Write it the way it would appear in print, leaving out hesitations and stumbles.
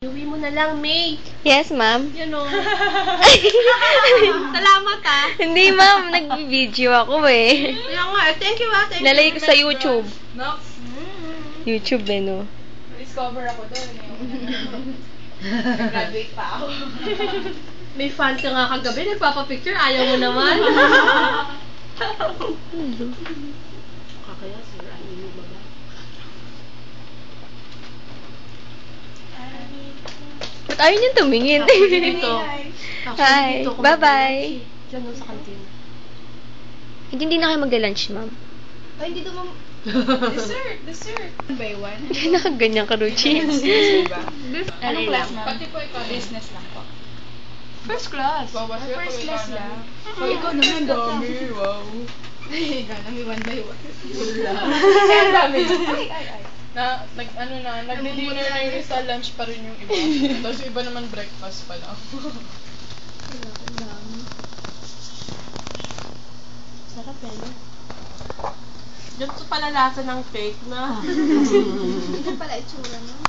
Iuwi mo na lang, May. Yes, ma'am. Yan o. Salamat, ah. Hindi, ma'am. Nag-video ako eh. Kaya nga, thank you, ah. Thank Nalagay you. ko sa YouTube. No? YouTube eh, no? Discover ako doon. Graduate pa ako. May fans ka nga kagabi, nagpapapicture. Ayaw mo naman. Kakaya, sir. Ayaw mo ba? Ba't ayaw niyang tumingin? Dito. Hi. Bye-bye. Diyan lang sa kantina. Hindi na kayo magla-lunch, ma'am. Ay, hindi naman. Dessert. One by one. Hindi nakaganyan ka, Ruchi. Diba? Anong class, ma'am? Pati po ikaw, business lang po. First class. First class lang. Oh, ikaw naman, dami. Wow. Ay, dami one by one. Ay, dami. Ay. Nag-dinner na yung isa, lunch pa rin yung iba. Tapos yung iba naman breakfast pa lang. Sarap yan, no? Ganito pala lasa ng cake na. Ito pala itsura mo.